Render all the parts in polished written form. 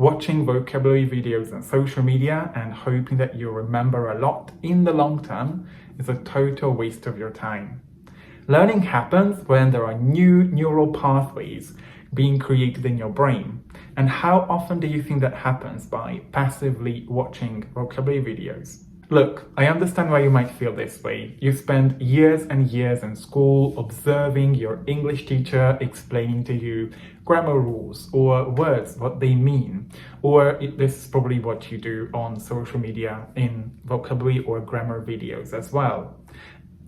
watching vocabulary videos on social media and hoping that you remember a lot in the long term is a total waste of your time. Learning happens when there are new neural pathways being created in your brain. And how often do you think that happens by passively watching vocabulary videos? Look, I understand why you might feel this way. You spend years and years in school observing your English teacher explaining to you grammar rules or words, what they mean. Or this is probably what you do on social media in vocabulary or grammar videos as well.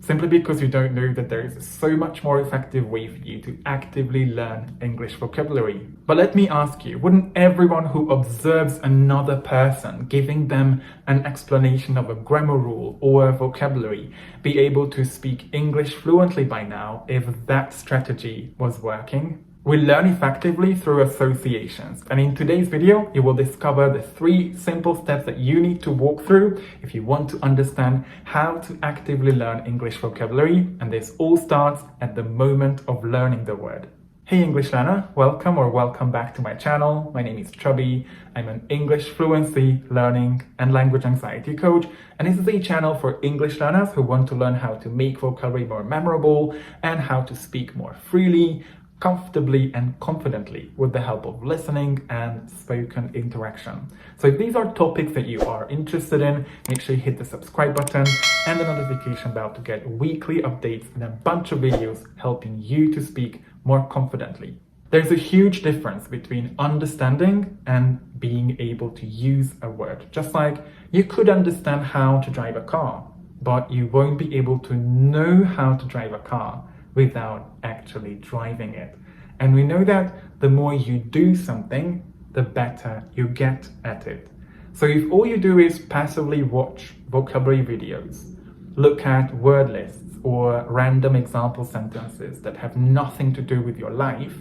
Simply because you don't know that there is so much more effective way for you to actively learn English vocabulary. But let me ask you, wouldn't everyone who observes another person giving them an explanation of a grammar rule or a vocabulary be able to speak English fluently by now if that strategy was working? We learn effectively through associations, and in today's video you will discover the 3 simple steps that you need to walk through if you want to understand how to actively learn English vocabulary, and this all starts at the moment of learning the word. Hey English learner, welcome back to my channel. My name is Chubby. I'm an English fluency, learning and language anxiety coach, and this is a channel for English learners who want to learn how to make vocabulary more memorable and how to speak more freely, comfortably and confidently with the help of listening and spoken interaction. So if these are topics that you are interested in, make sure you hit the subscribe button and the notification bell to get weekly updates and a bunch of videos helping you to speak more confidently. There's a huge difference between understanding and being able to use a word. Just like you could understand how to drive a car, but you won't be able to know how to drive a car without actually driving it. And we know that the more you do something, the better you get at it. So if all you do is passively watch vocabulary videos, look at word lists or random example sentences that have nothing to do with your life,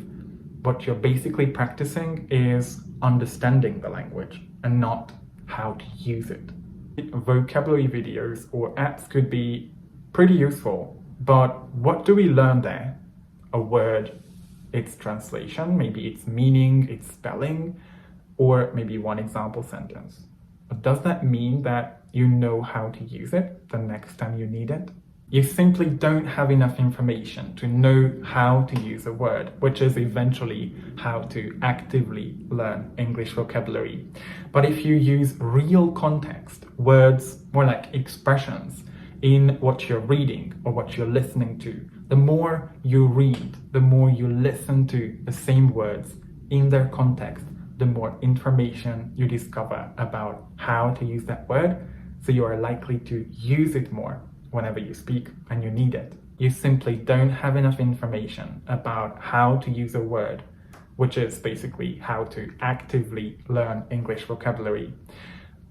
what you're basically practicing is understanding the language and not how to use it. Vocabulary videos or apps could be pretty useful. But what do we learn there? A word, its translation, maybe its meaning, its spelling, or maybe one example sentence. But does that mean that you know how to use it the next time you need it? You simply don't have enough information to know how to use a word, which is eventually how to actively learn English vocabulary. But if you use real context, words, more like expressions, in what you're reading or what you're listening to, the more you read, the more you listen to the same words in their context, the more information you discover about how to use that word, so you are likely to use it more whenever you speak and you need it. You simply don't have enough information about how to use a word, which is basically how to actively learn English vocabulary,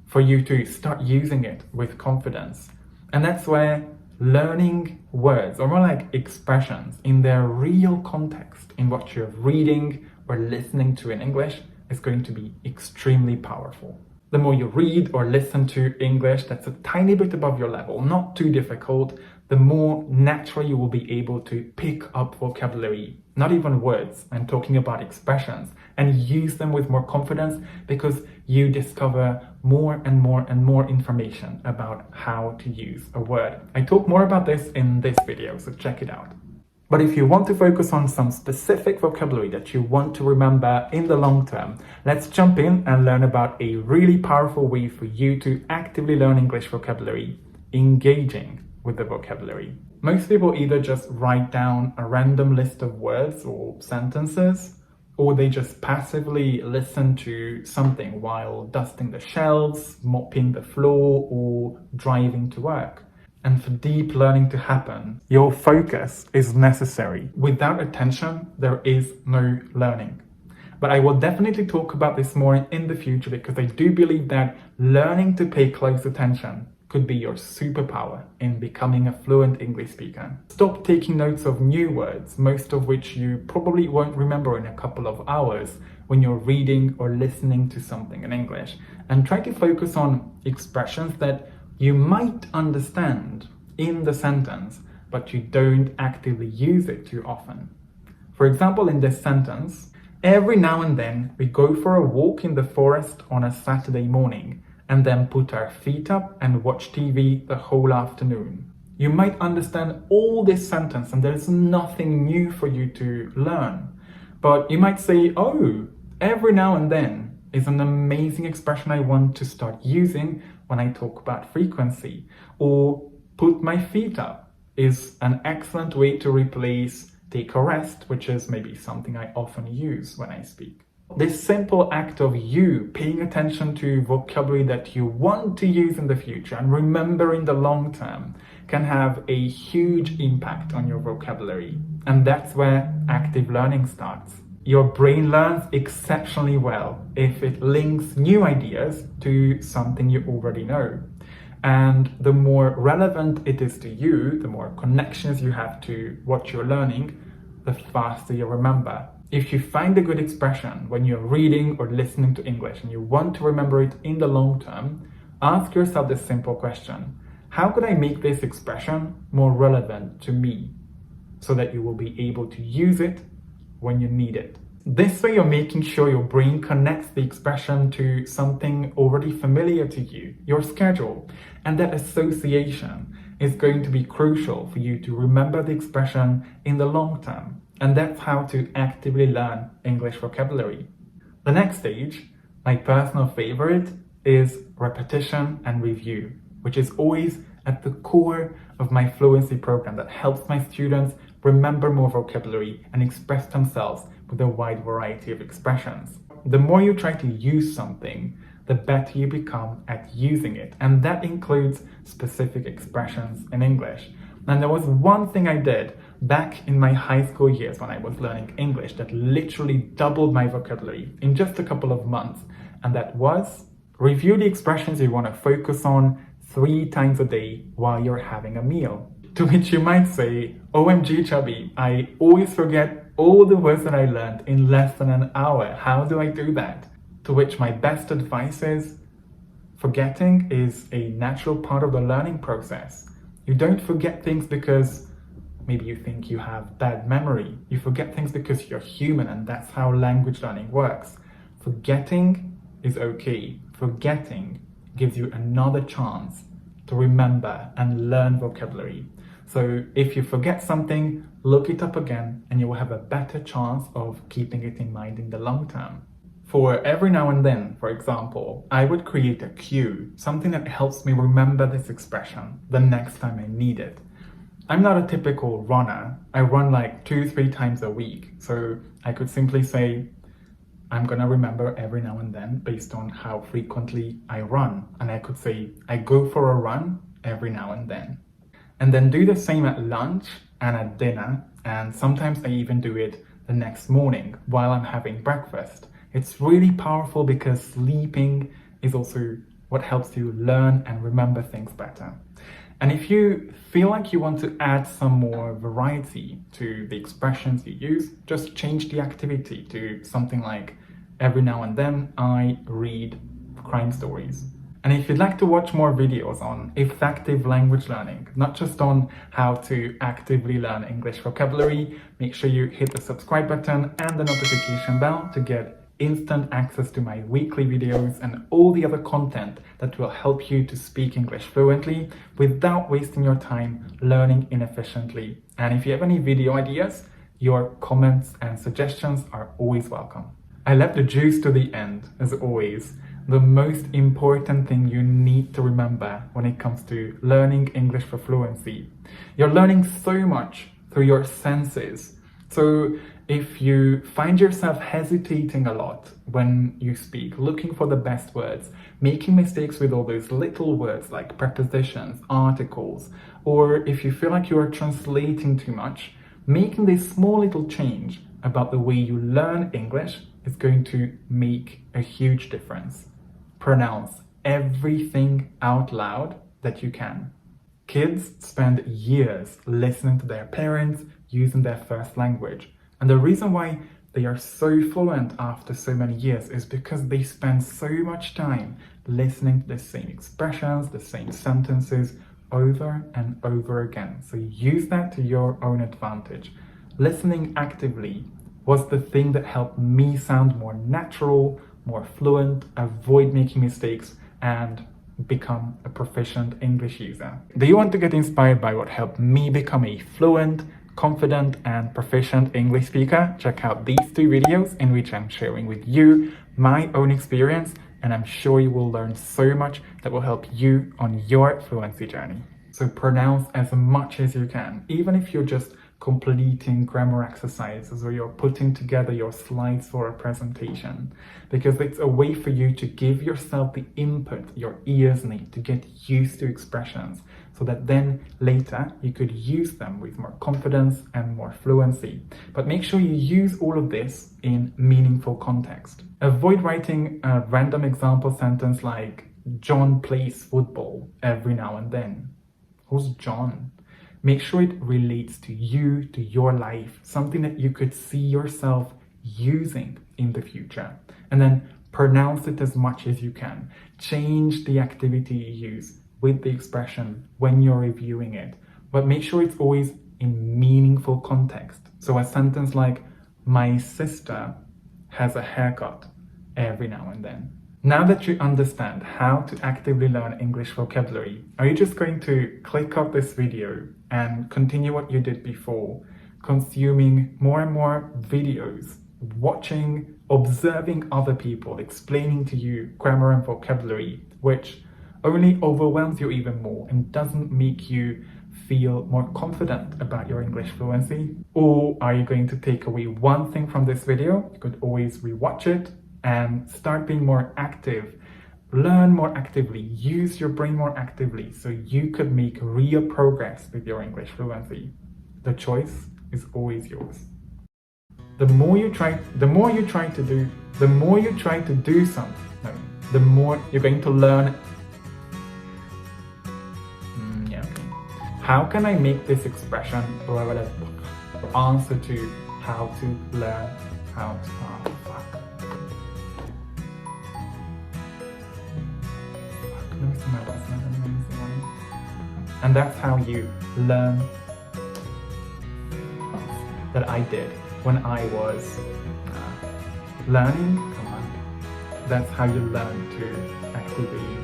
for you to start using it with confidence. And that's where learning words, or more like expressions, in their real context, in what you're reading or listening to in English, is going to be extremely powerful. The more you read or listen to English that's a tiny bit above your level, not too difficult, the more naturally you will be able to pick up vocabulary, not even words, I'm talking about expressions, and use them with more confidence because you discover more and more and more information about how to use a word. I talk more about this in this video, so check it out. But if you want to focus on some specific vocabulary that you want to remember in the long term, let's jump in and learn about a really powerful way for you to actively learn English vocabulary, engaging with the vocabulary. Most people either just write down a random list of words or sentences, or they just passively listen to something while dusting the shelves, mopping the floor, or driving to work. And for deep learning to happen, your focus is necessary. Without attention, there is no learning. But I will definitely talk about this more in the future because I do believe that learning to pay close attention could be your superpower in becoming a fluent English speaker. Stop taking notes of new words, most of which you probably won't remember in a couple of hours when you're reading or listening to something in English, and try to focus on expressions that you might understand in the sentence, but you don't actively use it too often. For example, in this sentence, Every now and then, we go for a walk in the forest on a Saturday morning and then put our feet up and watch TV the whole afternoon. You might understand all this sentence and there's nothing new for you to learn. But you might say, oh, every now and then is an amazing expression I want to start using when I talk about frequency. Or put my feet up is an excellent way to replace take a rest, which is maybe something I often use when I speak. This simple act of you paying attention to vocabulary that you want to use in the future and remember in the long term can have a huge impact on your vocabulary. And that's where active learning starts. Your brain learns exceptionally well if it links new ideas to something you already know. And the more relevant it is to you, the more connections you have to what you're learning, the faster you remember. If you find a good expression when you're reading or listening to English and you want to remember it in the long term, ask yourself this simple question: how could I make this expression more relevant to me so that you will be able to use it when you need it? This way you're making sure your brain connects the expression to something already familiar to you, your schedule, and that association is going to be crucial for you to remember the expression in the long term. And that's how to actively learn English vocabulary. The next stage, my personal favorite, is repetition and review, which is always at the core of my fluency program that helps my students remember more vocabulary and express themselves with a wide variety of expressions. The more you try to use something, the better you become at using it. And that includes specific expressions in English. And there was one thing I did back in my high school years when I was learning English that literally doubled my vocabulary in just a couple of months. And that was review the expressions you want to focus on 3 times a day while you're having a meal. To which you might say, OMG Chubby, I always forget all the words that I learned in less than an hour. How do I do that? To which my best advice is, forgetting is a natural part of the learning process. You don't forget things because maybe you think you have bad memory. You forget things because you're human, and that's how language learning works. Forgetting is okay. Forgetting gives you another chance to remember and learn vocabulary. So if you forget something, look it up again and you will have a better chance of keeping it in mind in the long term. For every now and then, for example, I would create a cue, something that helps me remember this expression the next time I need it. I'm not a typical runner. I run like 2-3 times a week. So I could simply say, I'm gonna remember every now and then based on how frequently I run. And I could say, I go for a run every now and then. And then do the same at lunch and at dinner. And sometimes I even do it the next morning while I'm having breakfast. It's really powerful because sleeping is also what helps you learn and remember things better. And if you feel like you want to add some more variety to the expressions you use, just change the activity to something like every now and then I read crime stories. And if you'd like to watch more videos on effective language learning, not just on how to actively learn English vocabulary, make sure you hit the subscribe button and the notification bell to get instant access to my weekly videos and all the other content that will help you to speak English fluently without wasting your time learning inefficiently. And if you have any video ideas, your comments and suggestions are always welcome. I left the juice to the end, as always. The most important thing you need to remember when it comes to learning English for fluency. You're learning so much through your senses. So if you find yourself hesitating a lot when you speak, looking for the best words, making mistakes with all those little words like prepositions, articles, or if you feel like you are translating too much, making this small little change about the way you learn English is going to make a huge difference. Pronounce everything out loud that you can. Kids spend years listening to their parents using their first language. And the reason why they are so fluent after so many years is because they spend so much time listening to the same expressions, the same sentences over and over again. So use that to your own advantage. Listening actively was the thing that helped me sound more natural, more fluent, avoid making mistakes, and become a proficient English user. Do you want to get inspired by what helped me become a fluent, confident, and proficient English speaker? Check out these 2 videos in which I'm sharing with you my own experience, and I'm sure you will learn so much that will help you on your fluency journey. So pronounce as much as you can, even if you're just completing grammar exercises or you're putting together your slides for a presentation, because it's a way for you to give yourself the input your ears need to get used to expressions, so that then later you could use them with more confidence and more fluency. But make sure you use all of this in meaningful context. Avoid writing a random example sentence like John plays football every now and then. Who's John? Make sure it relates to you, to your life, something that you could see yourself using in the future. And then pronounce it as much as you can. Change the activity you use with the expression when you're reviewing it. But make sure it's always in meaningful context. So a sentence like, my sister has a haircut every now and then. Now that you understand how to actively learn English vocabulary, are you just going to click off this video and continue what you did before, consuming more and more videos, watching, observing other people, explaining to you grammar and vocabulary, which only overwhelms you even more and doesn't make you feel more confident about your English fluency? Or are you going to take away one thing from this video? You could always rewatch it and start being more active, learn more actively, use your brain more actively so you could make real progress with your English fluency. The choice is always yours. The more you try to do something, the more you're going to learn. How can I make this expression or answer to how to learn how to and that's how you learn that I did when I was learning. Come on. That's how you learn to actively